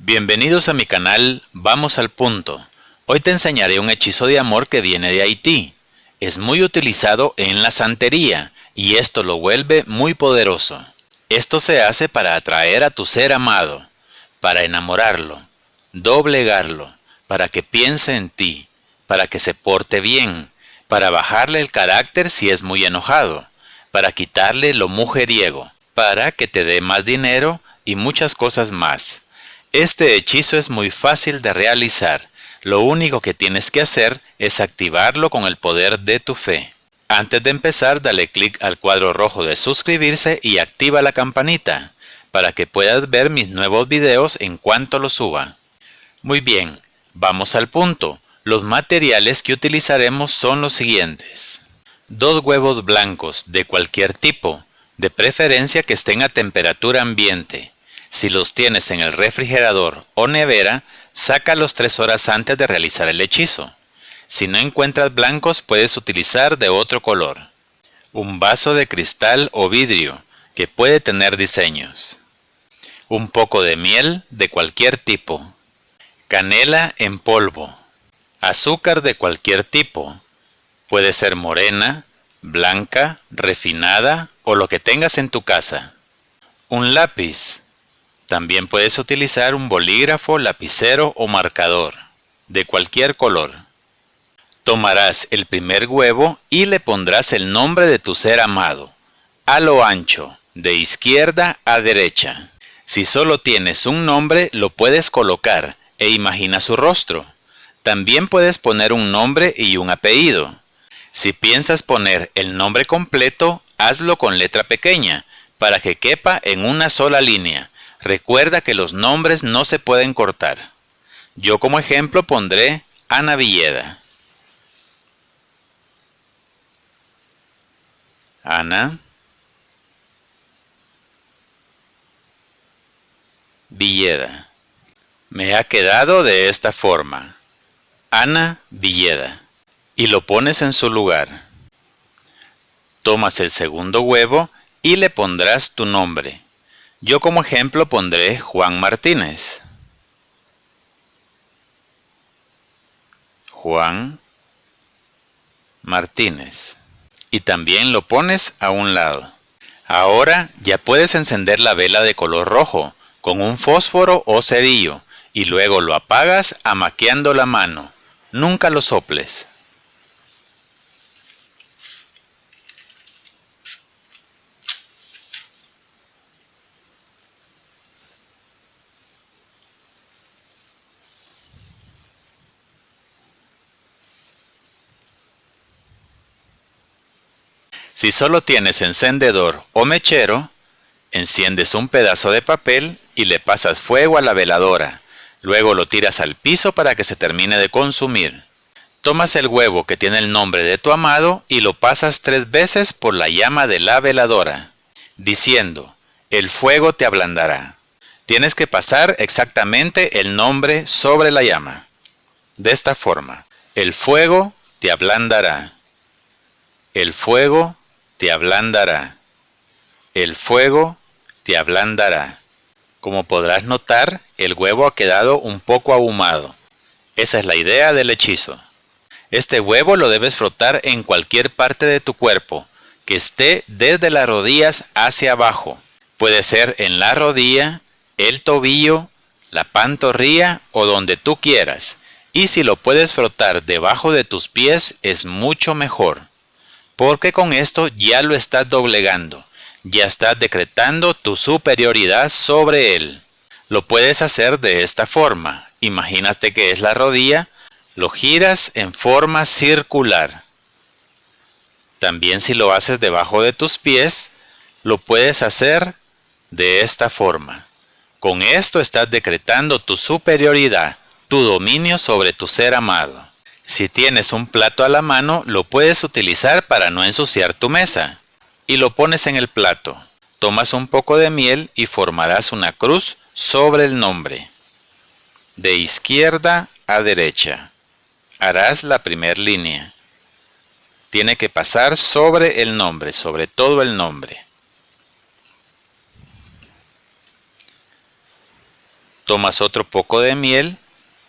Bienvenidos a mi canal Vamos al Punto. Hoy te enseñaré un hechizo de amor que viene de Haití. Es muy utilizado en la santería y esto lo vuelve muy poderoso. Esto se hace para atraer a tu ser amado, para enamorarlo, doblegarlo, para que piense en ti, para que se porte bien, para bajarle el carácter si es muy enojado, para quitarle lo mujeriego, para que te dé más dinero y muchas cosas más. Este hechizo es muy fácil de realizar. Lo único que tienes que hacer es activarlo con el poder de tu fe. Antes de empezar, dale clic al cuadro rojo de suscribirse y activa la campanita para que puedas ver mis nuevos videos en cuanto los suba. Muy bien, vamos al punto. Los materiales que utilizaremos son los siguientes. 2 huevos blancos de cualquier tipo, de preferencia que estén a temperatura ambiente. Si los tienes en el refrigerador o nevera, sácalos 3 horas antes de realizar el hechizo. Si no encuentras blancos, puedes utilizar de otro color. Un vaso de cristal o vidrio, que puede tener diseños. Un poco de miel de cualquier tipo. Canela en polvo. Azúcar de cualquier tipo. Puede ser morena, blanca, refinada o lo que tengas en tu casa. Un lápiz. También puedes utilizar un bolígrafo, lapicero o marcador, de cualquier color. Tomarás el primer huevo y le pondrás el nombre de tu ser amado, a lo ancho, de izquierda a derecha. Si solo tienes un nombre, lo puedes colocar e imagina su rostro. También puedes poner un nombre y un apellido. Si piensas poner el nombre completo, hazlo con letra pequeña, para que quepa en una sola línea. Recuerda que los nombres no se pueden cortar. Yo como ejemplo pondré Ana Villeda. Ana Villeda. Me ha quedado de esta forma. Ana Villeda. Y lo pones en su lugar. Tomas el segundo huevo y le pondrás tu nombre. Yo como ejemplo pondré Juan Martínez. Juan Martínez. Y también lo pones a un lado. Ahora ya puedes encender la vela de color rojo con un fósforo o cerillo y luego lo apagas amaqueando la mano. Nunca lo soples. Si solo tienes encendedor o mechero, enciendes un pedazo de papel y le pasas fuego a la veladora. Luego lo tiras al piso para que se termine de consumir. Tomas el huevo que tiene el nombre de tu amado y lo pasas 3 veces por la llama de la veladora, diciendo, el fuego te ablandará. Tienes que pasar exactamente el nombre sobre la llama. De esta forma, el fuego te ablandará. El fuego te ablandará. El fuego te ablandará. Como podrás notar, el huevo ha quedado un poco ahumado. Esa es la idea del hechizo. Este huevo lo debes frotar en cualquier parte de tu cuerpo, que esté desde las rodillas hacia abajo. Puede ser en la rodilla, el tobillo, la pantorrilla o donde tú quieras. Y si lo puedes frotar debajo de tus pies es mucho mejor. Porque con esto ya lo estás doblegando, ya estás decretando tu superioridad sobre él. Lo puedes hacer de esta forma. Imagínate que es la rodilla, lo giras en forma circular. También si lo haces debajo de tus pies, lo puedes hacer de esta forma. Con esto estás decretando tu superioridad, tu dominio sobre tu ser amado. Si tienes un plato a la mano, lo puedes utilizar para no ensuciar tu mesa. Y lo pones en el plato. Tomas un poco de miel y formarás una cruz sobre el nombre. De izquierda a derecha. Harás la primera línea. Tiene que pasar sobre el nombre, sobre todo el nombre. Tomas otro poco de miel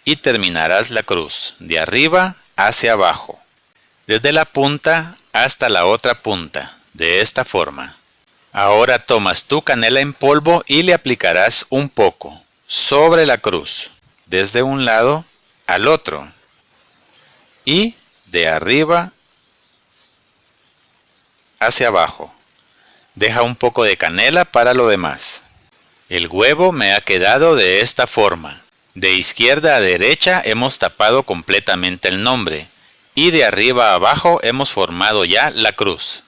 y terminarás la cruz de arriba hacia abajo, desde la punta hasta la otra punta, de esta forma. Ahora tomas tu canela en polvo y le aplicarás un poco sobre la cruz, desde un lado al otro, y de arriba hacia abajo. Deja un poco de canela para lo demás. El huevo me ha quedado de esta forma. De izquierda a derecha hemos tapado completamente el nombre, y de arriba a abajo hemos formado ya la cruz.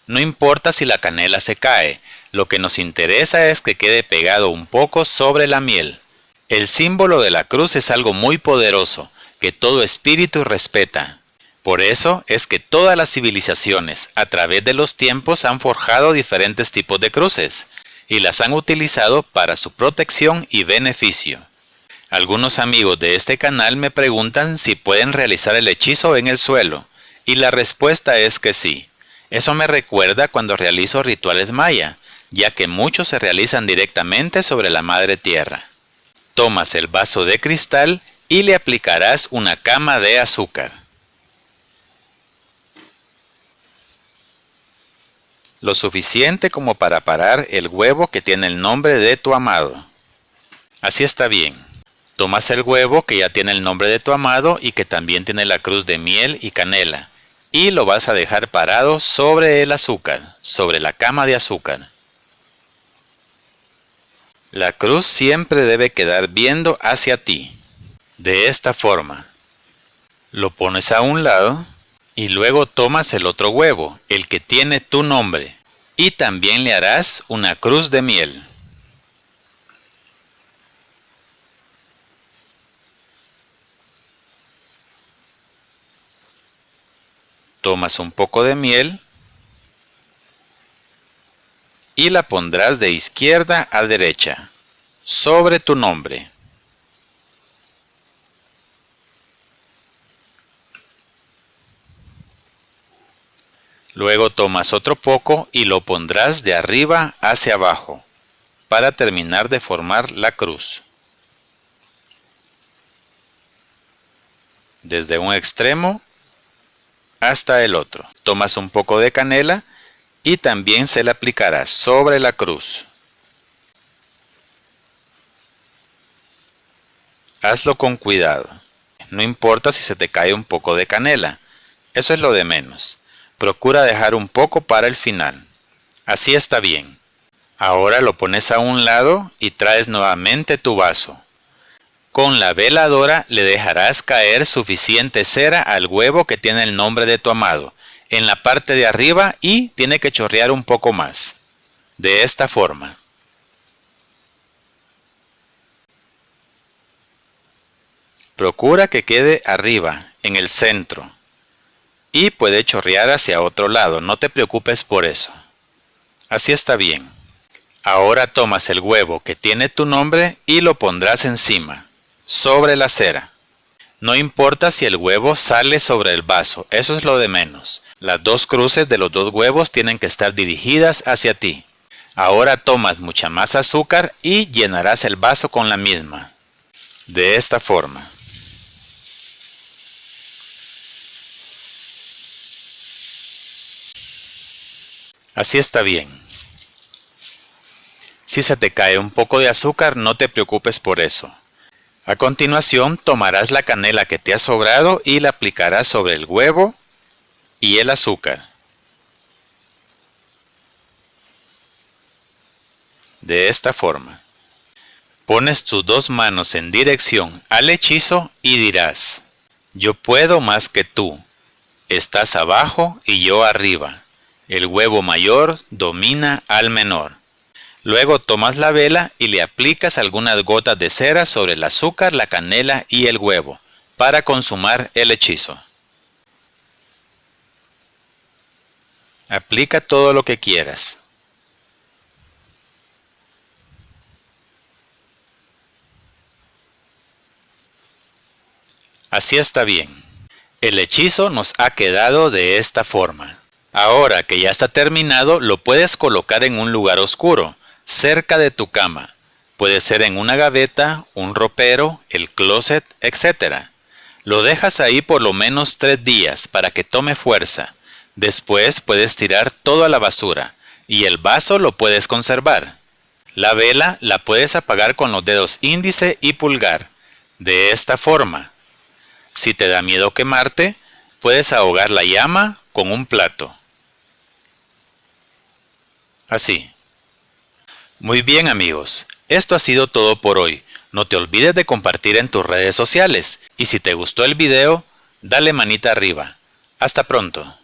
No importa si la canela se cae, lo que nos interesa es que quede pegado un poco sobre la miel. El símbolo de la cruz es algo muy poderoso, que todo espíritu respeta. Por eso es que todas las civilizaciones a través de los tiempos han forjado diferentes tipos de cruces, y las han utilizado para su protección y beneficio. Algunos amigos de este canal me preguntan si pueden realizar el hechizo en el suelo, y la respuesta es que sí. Eso me recuerda cuando realizo rituales maya, ya que muchos se realizan directamente sobre la madre tierra. Tomas el vaso de cristal y le aplicarás una cama de azúcar. Lo suficiente como para parar el huevo que tiene el nombre de tu amado. Así está bien. Tomas el huevo que ya tiene el nombre de tu amado y que también tiene la cruz de miel y canela, y lo vas a dejar parado sobre el azúcar, sobre la cama de azúcar. La cruz siempre debe quedar viendo hacia ti, de esta forma. Lo pones a un lado y luego tomas el otro huevo, el que tiene tu nombre, y también le harás una cruz de miel. Tomas un poco de miel y la pondrás de izquierda a derecha, sobre tu nombre. Luego tomas otro poco y lo pondrás de arriba hacia abajo, para terminar de formar la cruz. Desde un extremo hasta el otro. Tomas un poco de canela y también se la aplicarás sobre la cruz. Hazlo con cuidado. No importa si se te cae un poco de canela. Eso es lo de menos. Procura dejar un poco para el final. Así está bien. Ahora lo pones a un lado y traes nuevamente tu vaso. Con la veladora le dejarás caer suficiente cera al huevo que tiene el nombre de tu amado, en la parte de arriba, y tiene que chorrear un poco más. De esta forma. Procura que quede arriba, en el centro. Y puede chorrear hacia otro lado, no te preocupes por eso. Así está bien. Ahora tomas el huevo que tiene tu nombre y lo pondrás encima, sobre la cera. No importa si el huevo sale sobre el vaso, eso es lo de menos. Las dos cruces de los dos huevos tienen que estar dirigidas hacia ti. Ahora tomas mucha más azúcar y llenarás el vaso con la misma. De esta forma. Así está bien. Si se te cae un poco de azúcar, no te preocupes por eso. A continuación tomarás la canela que te ha sobrado y la aplicarás sobre el huevo y el azúcar. De esta forma. Pones tus dos manos en dirección al hechizo y dirás: yo puedo más que tú. Estás abajo y yo arriba. El huevo mayor domina al menor. Luego tomas la vela y le aplicas algunas gotas de cera sobre el azúcar, la canela y el huevo, para consumar el hechizo. Aplica todo lo que quieras. Así está bien. El hechizo nos ha quedado de esta forma. Ahora que ya está terminado, lo puedes colocar en un lugar oscuro, cerca de tu cama. Puede ser en una gaveta, un ropero, el closet, etc. Lo dejas ahí por lo menos 3 días para que tome fuerza. Después puedes tirar todo a la basura y el vaso lo puedes conservar. La vela la puedes apagar con los dedos índice y pulgar. De esta forma. Si te da miedo quemarte, puedes ahogar la llama con un plato. Así. Muy bien amigos, esto ha sido todo por hoy. No te olvides de compartir en tus redes sociales y si te gustó el video, dale manita arriba. Hasta pronto.